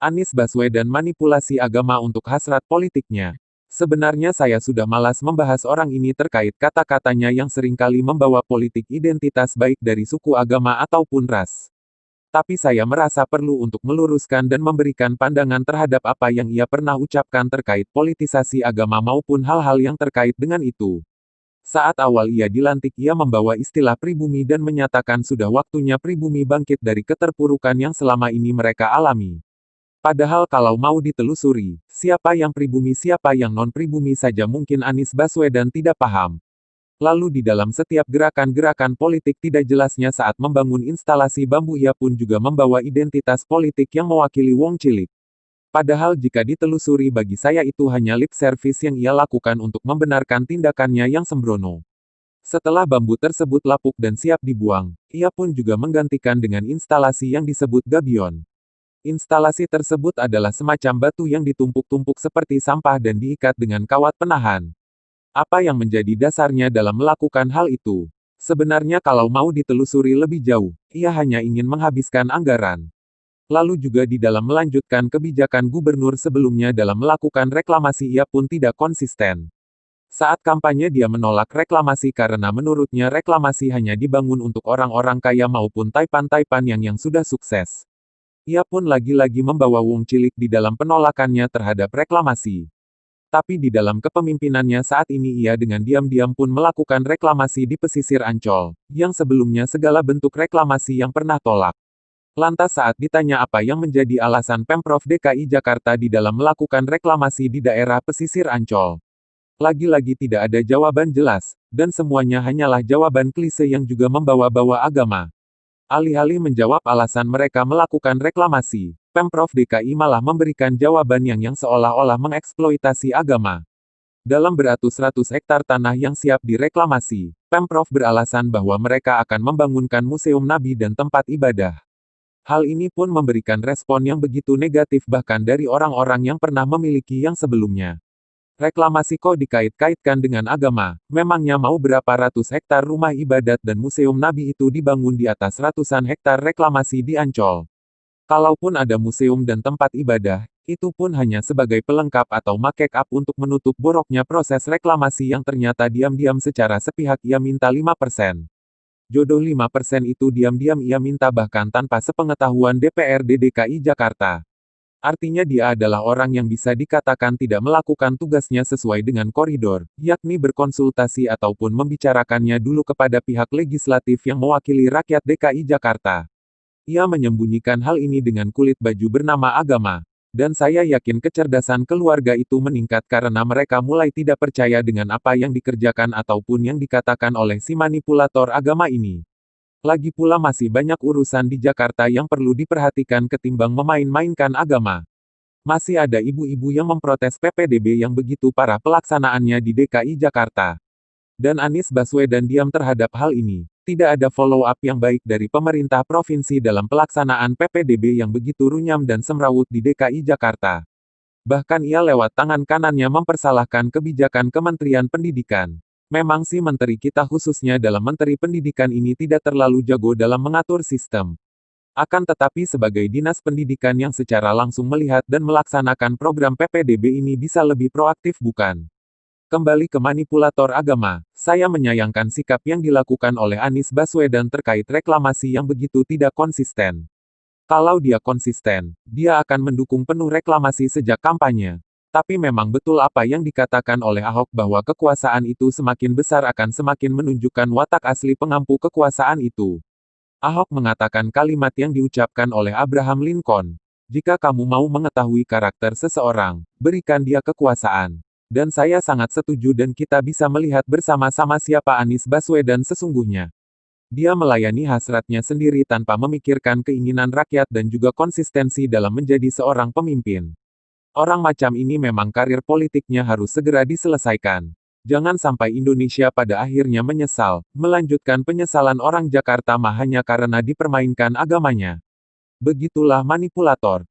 Anies Baswedan manipulasi agama untuk hasrat politiknya. Sebenarnya saya sudah malas membahas orang ini terkait kata-katanya yang seringkali membawa politik identitas baik dari suku agama ataupun ras. Tapi saya merasa perlu untuk meluruskan dan memberikan pandangan terhadap apa yang ia pernah ucapkan terkait politisasi agama maupun hal-hal yang terkait dengan itu. Saat awal ia dilantik ia membawa istilah pribumi dan menyatakan sudah waktunya pribumi bangkit dari keterpurukan yang selama ini mereka alami. Padahal kalau mau ditelusuri, siapa yang pribumi siapa yang non-pribumi saja mungkin Anies Baswedan tidak paham. Lalu di dalam setiap gerakan-gerakan politik tidak jelasnya saat membangun instalasi bambu ia pun juga membawa identitas politik yang mewakili Wong Cilik. Padahal jika ditelusuri bagi saya itu hanya lip service yang ia lakukan untuk membenarkan tindakannya yang sembrono. Setelah bambu tersebut lapuk dan siap dibuang, ia pun juga menggantikan dengan instalasi yang disebut gabion. Instalasi tersebut adalah semacam batu yang ditumpuk-tumpuk seperti sampah dan diikat dengan kawat penahan. Apa yang menjadi dasarnya dalam melakukan hal itu? Sebenarnya kalau mau ditelusuri lebih jauh, ia hanya ingin menghabiskan anggaran. Lalu juga di dalam melanjutkan kebijakan gubernur sebelumnya dalam melakukan reklamasi ia pun tidak konsisten. Saat kampanye dia menolak reklamasi karena menurutnya reklamasi hanya dibangun untuk orang-orang kaya maupun taipan-taipan yang sudah sukses. Ia pun lagi-lagi membawa Wong Cilik di dalam penolakannya terhadap reklamasi. Tapi di dalam kepemimpinannya saat ini ia dengan diam-diam pun melakukan reklamasi di pesisir Ancol, yang sebelumnya segala bentuk reklamasi yang pernah tolak. Lantas saat ditanya apa yang menjadi alasan Pemprov DKI Jakarta di dalam melakukan reklamasi di daerah pesisir Ancol. Lagi-lagi tidak ada jawaban jelas, dan semuanya hanyalah jawaban klise yang juga membawa-bawa agama. Alih-alih menjawab alasan mereka melakukan reklamasi, Pemprov DKI malah memberikan jawaban yang seolah-olah mengeksploitasi agama. Dalam beratus-ratus hektar tanah yang siap direklamasi, Pemprov beralasan bahwa mereka akan membangunkan museum nabi dan tempat ibadah. Hal ini pun memberikan respon yang begitu negatif bahkan dari orang-orang yang pernah memiliki yang sebelumnya. Reklamasi kok dikait-kaitkan dengan agama, memangnya mau berapa ratus hektar rumah ibadat dan museum nabi itu dibangun di atas ratusan hektar reklamasi di Ancol. Kalaupun ada museum dan tempat ibadah, itu pun hanya sebagai pelengkap atau make-up untuk menutup boroknya proses reklamasi yang ternyata diam-diam secara sepihak ia minta 5%. Jodoh 5% itu diam-diam ia minta bahkan tanpa sepengetahuan DPRD DKI Jakarta. Artinya dia adalah orang yang bisa dikatakan tidak melakukan tugasnya sesuai dengan koridor, yakni berkonsultasi ataupun membicarakannya dulu kepada pihak legislatif yang mewakili rakyat DKI Jakarta. Ia menyembunyikan hal ini dengan kulit baju bernama agama. Dan saya yakin kecerdasan keluarga itu meningkat karena mereka mulai tidak percaya dengan apa yang dikerjakan ataupun yang dikatakan oleh si manipulator agama ini. Lagi pula masih banyak urusan di Jakarta yang perlu diperhatikan ketimbang memain-mainkan agama. Masih ada ibu-ibu yang memprotes PPDB yang begitu parah pelaksanaannya di DKI Jakarta. Dan Anies Baswedan diam terhadap hal ini. Tidak ada follow-up yang baik dari pemerintah provinsi dalam pelaksanaan PPDB yang begitu runyam dan semrawut di DKI Jakarta. Bahkan ia lewat tangan kanannya mempersalahkan kebijakan Kementerian Pendidikan. Memang sih menteri kita khususnya dalam Menteri Pendidikan ini tidak terlalu jago dalam mengatur sistem. Akan tetapi sebagai dinas pendidikan yang secara langsung melihat dan melaksanakan program PPDB ini bisa lebih proaktif bukan? Kembali ke manipulator agama, saya menyayangkan sikap yang dilakukan oleh Anies Baswedan terkait reklamasi yang begitu tidak konsisten. Kalau dia konsisten, dia akan mendukung penuh reklamasi sejak kampanye. Tapi memang betul apa yang dikatakan oleh Ahok bahwa kekuasaan itu semakin besar akan semakin menunjukkan watak asli pengampu kekuasaan itu. Ahok mengatakan kalimat yang diucapkan oleh Abraham Lincoln. Jika kamu mau mengetahui karakter seseorang, berikan dia kekuasaan. Dan saya sangat setuju dan kita bisa melihat bersama-sama siapa Anies Baswedan sesungguhnya. Dia melayani hasratnya sendiri tanpa memikirkan keinginan rakyat dan juga konsistensi dalam menjadi seorang pemimpin. Orang macam ini memang karir politiknya harus segera diselesaikan. Jangan sampai Indonesia pada akhirnya menyesal, melanjutkan penyesalan orang Jakarta hanya karena dipermainkan agamanya. Begitulah manipulator.